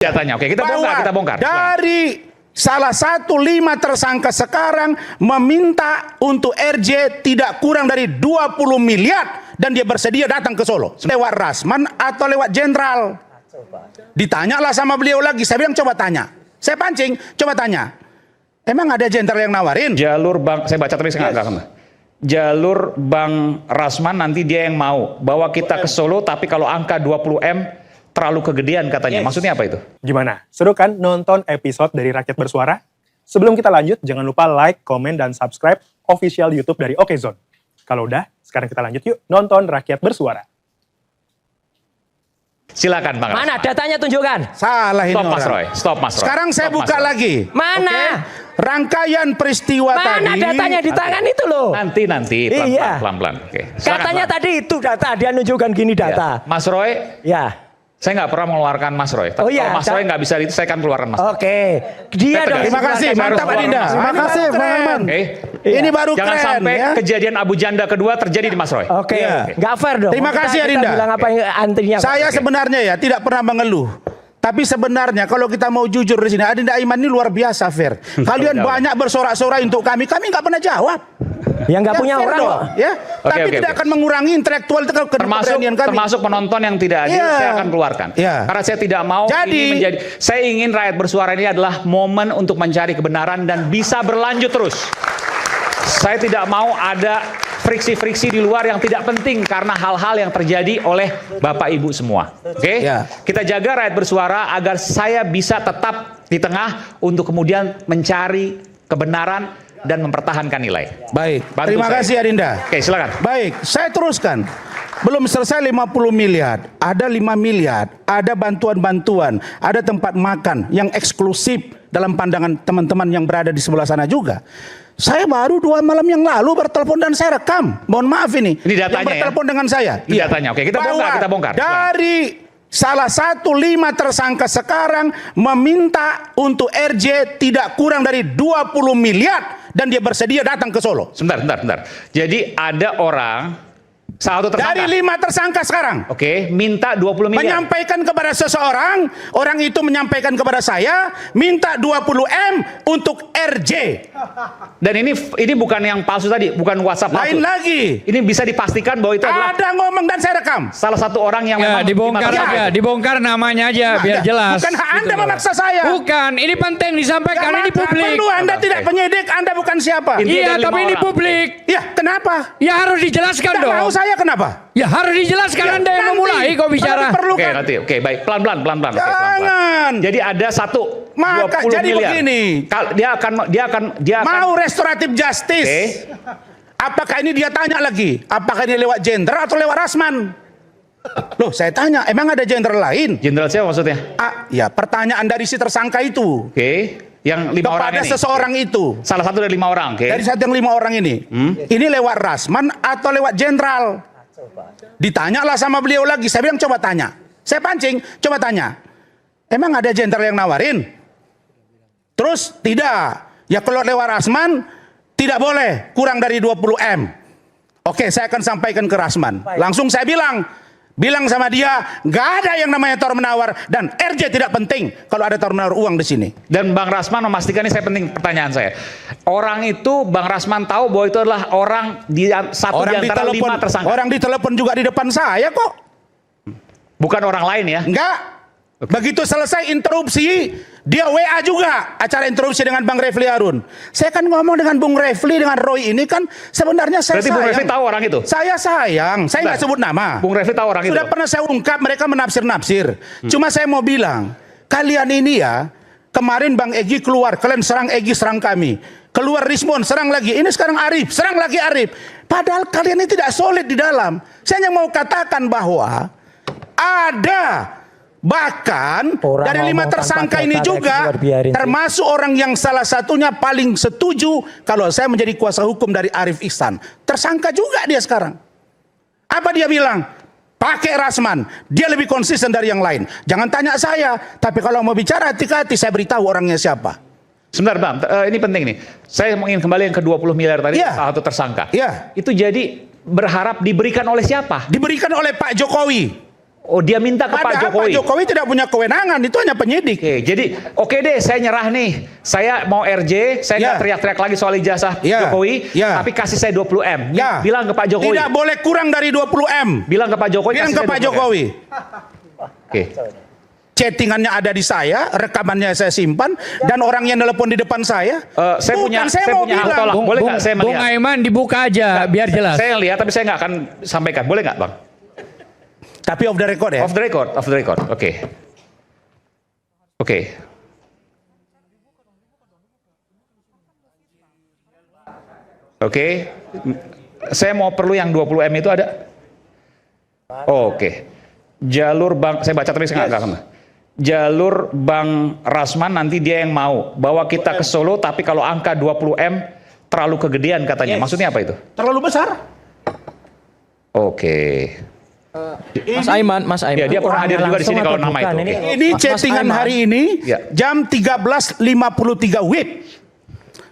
Datanya, oke, kita bongkar. Dari salah satu 5 tersangka sekarang meminta untuk RJ tidak kurang dari 20 miliar dan dia bersedia datang ke Solo. Lewat Rasman atau lewat jenderal? Ditanyalah sama beliau lagi. Saya bilang coba tanya. Saya pancing, coba tanya. Emang ada jenderal yang nawarin? Jalur Bang, saya baca tapi saya nggak tahu. Jalur Bang Rasman nanti dia yang mau bawa kita ke Solo, tapi kalau angka 20M terlalu kegedean katanya. Maksudnya apa itu? Gimana? Seru kan nonton episode dari Rakyat Bersuara? Sebelum kita lanjut, jangan lupa like, komen, dan subscribe official YouTube dari Okezone. Kalau udah, sekarang kita lanjut yuk nonton Rakyat Bersuara. Silakan Bang. Mana datanya tunjukkan? Salah ini Stop Mas orang. Roy, stop Mas Roy. Sekarang saya buka lagi. Mana? Oke? Rangkaian peristiwa Mana tadi. datanya di tangan itu loh? Nanti Iya. pelan-pelan. Oke. Silakan, Katanya Bang. tadi itu data, dia nunjukkan gini data. Ya. Mas Roy, Ya. saya nggak pernah mengeluarkan Mas Roy. Tapi Oh iya, kalau Mas Roy nggak bisa itu, saya akan keluarkan Mas. Oke. Dia Saya dong. Terima kasih, Saya harus mantap keluar Adinda. Mas. Terima kasih, Bang Herman. Oke. Ini baru Jangan keren sampai ya. kejadian Abu Janda kedua terjadi di Mas Roy. Oke. Iya. Nggak fair dong. Terima kasih, Kita Adinda. bilang apa yang antrinya. Saya sebenarnya ya tidak pernah mengeluh. Tapi sebenarnya kalau kita mau jujur di sini, Adinda Aiman ini luar biasa fair. Kalian banyak bersorak-sorai untuk kami nggak pernah jawab. Ya nggak punya fair orang dong, kok. ya. Tapi Oke. tidak akan mengurangi intelektual keberanian kami. Termasuk penonton yang tidak adil, Iya. saya akan keluarkan. Iya. Karena saya tidak mau Jadi, ini menjadi. Saya ingin Rakyat Bersuara ini adalah momen untuk mencari kebenaran dan bisa berlanjut terus. Saya tidak mau ada friksi-friksi di luar yang tidak penting karena hal-hal yang terjadi oleh Bapak Ibu semua. Oke? Ya. Kita jaga Rakyat Bersuara agar saya bisa tetap di tengah untuk kemudian mencari kebenaran dan mempertahankan nilai. Baik. Bantu Terima saya. kasih Adinda. Oke, silakan. Baik, saya teruskan. Belum selesai 50 miliar, ada 5 miliar, ada bantuan-bantuan, ada tempat makan yang eksklusif dalam pandangan teman-teman yang berada di sebelah sana juga. Saya baru 2 malam yang lalu bertelepon dan saya rekam. Mohon maaf ini. Ini datanya yang bertelepon dengan saya. Ini datanya. Oke, kita bongkar. Dari salah satu 5 tersangka sekarang meminta untuk RJ tidak kurang dari 20 miliar dan dia bersedia datang ke Solo. Sebentar. Jadi ada orang, salah satu tersangka. Dari 5 tersangka sekarang. Oke, minta 20 miliar. Menyampaikan kepada seseorang, orang itu menyampaikan kepada saya, minta 20M untuk RJ. Dan ini bukan yang palsu tadi, bukan WhatsApp palsu. Lain lagi. Ini bisa dipastikan bahwa itu adalah Ada ngomong dan saya rekam. salah satu orang yang Ya, memang dibongkar di mata aja, saya. dibongkar namanya aja biar jelas. Bukan hak Anda Gitu loh. memaksa saya. Bukan, ini penting disampaikan, ini Nggak publik. perlu, Anda Oke. tidak penyidik, Anda bukan siapa. Intinya Iya, dari tapi 5 ini orang. publik. Ya, kenapa? Ya harus dijelaskan Tidak dong. mau saya kenapa? Ya harus dijelaskan, Ya, Anda yang nanti, memulai kok kalau bicara. diperlukan. Oke, nanti. Oke, baik. Pelan-pelan. Oke, pelan-pelan. Jangan. Jadi ada satu Maka 20 jadi miliar. begini. Dia akan Mau restoratif justice. Oke. Apakah ini dia tanya lagi? Apakah ini lewat jenderal atau lewat Rasman? Loh, saya tanya, emang ada jenderal lain? Jenderal siapa maksudnya? Ya, pertanyaan dari si tersangka itu Oke, yang 5 orang kepada ini. seseorang itu. Salah satu dari 5 orang, oke. Dari satu yang 5 orang ini. Ini lewat Rasman atau lewat jenderal? Ditanyalah sama beliau lagi. Saya bilang coba tanya. Saya pancing, coba tanya. Emang ada jenderal yang nawarin? Terus tidak. Ya kalau lewat Rasman tidak boleh kurang dari 20M. Oke, saya akan sampaikan ke Rasman. Langsung saya bilang sama dia, nggak ada yang namanya tawar menawar dan RJ tidak penting kalau ada tawar menawar uang di sini. Dan Bang Rasman memastikan ini, saya penting pertanyaan saya. Orang itu Bang Rasman tahu bahwa itu adalah orang di satu di antara 5 tersangka. Orang ditelepon juga di depan saya kok. Bukan orang lain ya. Enggak. Begitu selesai interupsi, dia WA juga acara interupsi dengan Bang Refli Harun. Saya kan ngomong dengan Bung Refli, dengan Roy ini kan sebenarnya saya Berarti sayang. Bung Refli tahu orang itu? Saya sayang, saya nggak sebut nama. Bung Refli tahu orang itu? Sudah pernah saya ungkap, mereka menafsir-nafsir. Cuma saya mau bilang, kalian ini ya, kemarin Bang Egy keluar, kalian serang Egy, serang kami. Keluar Rismon, serang lagi. Ini sekarang Arif, serang lagi Arif. Padahal kalian ini tidak solid di dalam. Saya hanya mau katakan bahwa ada bahkan Orang dari 5 ngomong tersangka tanpa ini data, juga biarin. termasuk orang yang salah satunya paling setuju kalau saya menjadi kuasa hukum dari Arif Ihsan. Tersangka juga dia sekarang. Apa dia bilang? Pakai Rasman. Dia lebih konsisten dari yang lain. Jangan tanya saya, tapi kalau mau bicara hati-hati saya beritahu orangnya siapa. Sebentar Bang, ini penting nih. Saya ingin kembali yang ke 20 miliar tadi, Iya. salah satu tersangka. Iya. Itu jadi berharap diberikan oleh siapa? Diberikan oleh Pak Jokowi. Oh, dia minta ke Pak Padahal Jokowi. Pak Jokowi tidak punya kewenangan, itu hanya penyidik. Oke, jadi oke deh, saya nyerah nih. Saya mau RJ, saya nggak Ya. teriak-teriak lagi soal ijazah Ya. Jokowi, Ya. tapi kasih saya 20 M. Ya. Bilang ke Pak Jokowi. Tidak boleh kurang dari 20 M. Bilang ke Pak Jokowi. Bilang kasih ke saya Pak 20 M. Jokowi. Oke. Chattingannya ada di saya, rekamannya saya simpan, dan orang yang nelpon di depan saya. Saya Bukan, punya mau hak bilang. tolak. Boleh nggak saya Bung melihat? Aiman dibuka aja biar jelas. Saya lihat, tapi saya nggak akan sampaikan. Boleh nggak, Bang? Tapi off the record ya. Off the record, off the record. Oke. Oke. Oke. Saya mau perlu yang 20 M itu ada? Oke. Jalur Bang, saya baca tapi saya nggak akan. Jalur Bang Rasman nanti dia yang mau bawa kita ke Solo, tapi kalau angka 20 M terlalu kegedean katanya. Maksudnya apa itu? Terlalu besar. Oke. Mas Aiman. Ya, dia pernah hadir juga di sini kalau nama itu. Oke. Ini chattingan Aiman. hari ini Ya. jam 13.53 WIB.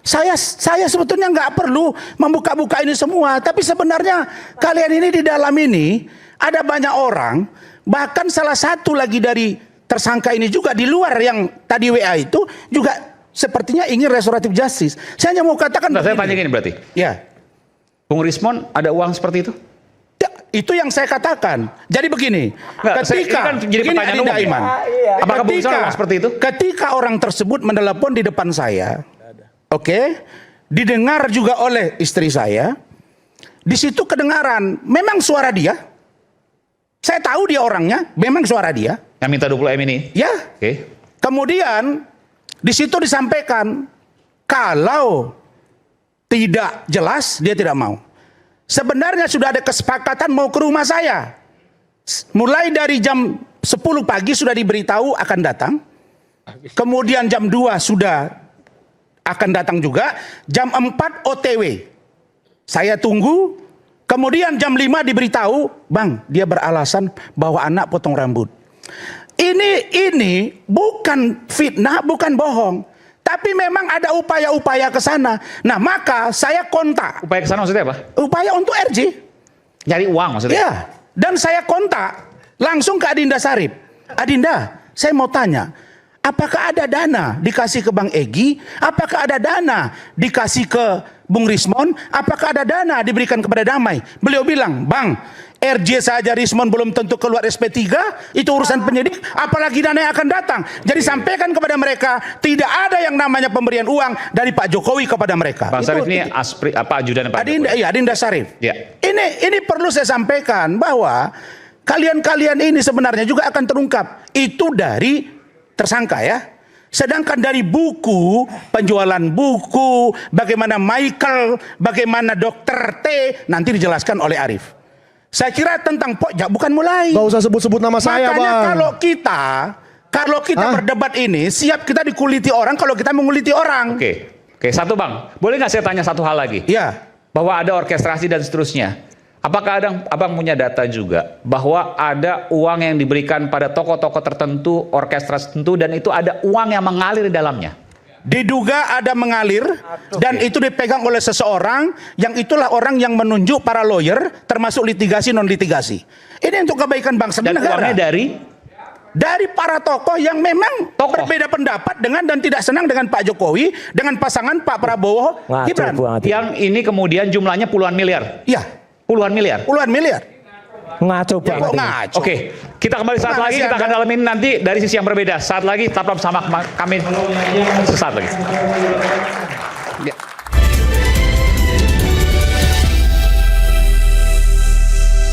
Saya sebetulnya nggak perlu membuka-buka ini semua, tapi sebenarnya kalian ini di dalam ini ada banyak orang, bahkan salah satu lagi dari tersangka ini juga di luar yang tadi WA itu juga sepertinya ingin restoratif justice. Saya hanya mau katakan Nah, saya tanya begini. gini berarti. Ya. Bung Rismon ada uang seperti itu? Ya, itu yang saya katakan. Jadi begini, Nggak, ini kan jadi pertanyaan Adinda umum ya. Iman. Apakah Bung Rismon ada uang seperti itu? Ketika orang tersebut menelepon di depan saya, oke, didengar juga oleh istri saya, di situ kedengaran, memang suara dia. Saya tahu dia orangnya, memang suara dia. Yang minta 20 M ini? Ya. Oke. Kemudian di situ disampaikan kalau tidak jelas dia tidak mau. Sebenarnya sudah ada kesepakatan mau ke rumah saya. Mulai dari jam 10 pagi sudah diberitahu akan datang. Kemudian jam 2 sudah akan datang juga. Jam 4 OTW. Saya tunggu. Kemudian jam 5 diberitahu, Bang, dia beralasan bahwa anak potong rambut. Ini bukan fitnah, bukan bohong. Tapi memang ada upaya-upaya ke sana. Nah, maka saya kontak. Upaya ke sana maksudnya apa? Upaya untuk RJ. Nyari uang maksudnya? Ya. Dan saya kontak langsung ke Adinda Sarip. Adinda, saya mau tanya, apakah ada dana dikasih ke Bang Egy? Apakah ada dana dikasih ke Bung Rismon? Apakah ada dana diberikan kepada Damai? Beliau bilang, Bang, RJ saja Rismon belum tentu keluar SP3, itu urusan penyidik, apalagi dana yang akan datang. Jadi sampaikan kepada mereka, tidak ada yang namanya pemberian uang dari Pak Jokowi kepada mereka. Bang Itu- Sarif ini apa ajudan Pak Adinda, Jokowi? iya, Adinda Sarif. Ya. Ini perlu saya sampaikan bahwa kalian ini sebenarnya juga akan terungkap. Itu dari tersangka ya. Sedangkan dari buku, penjualan buku, bagaimana Michael, bagaimana Dr. T, nanti dijelaskan oleh Arif. Saya kira tentang pojok bukan mulai. Gak usah sebut-sebut nama saya, Makanya Bang. kalau kita Hah? berdebat ini, siap kita dikuliti orang kalau kita menguliti orang. Oke, satu Bang. Boleh nggak saya tanya satu hal lagi? Ya. Bahwa ada orkestrasi dan seterusnya. Apakah abang punya data juga bahwa ada uang yang diberikan pada tokoh-tokoh tertentu, orkestrasi tertentu, dan itu ada uang yang mengalir di dalamnya? Diduga ada mengalir dan itu dipegang oleh seseorang yang itulah orang yang menunjuk para lawyer termasuk litigasi non litigasi. Ini untuk kebaikan bangsa dan Dan negara. uangnya Dari para tokoh yang memang Tokoh. berbeda pendapat dengan dan tidak senang dengan Pak Jokowi, dengan pasangan Pak Prabowo Gibran. yang ini kemudian jumlahnya puluhan miliar. Ya, Puluhan miliar. puluhan miliar. Ngaco Ya, kok banget. ini. ngaco? Oke, kita kembali saat Nah, lagi, masih kita akan ada. dalamin nanti dari sisi yang berbeda. Saat lagi tetaplah bersama kami sesaat lagi. Ya.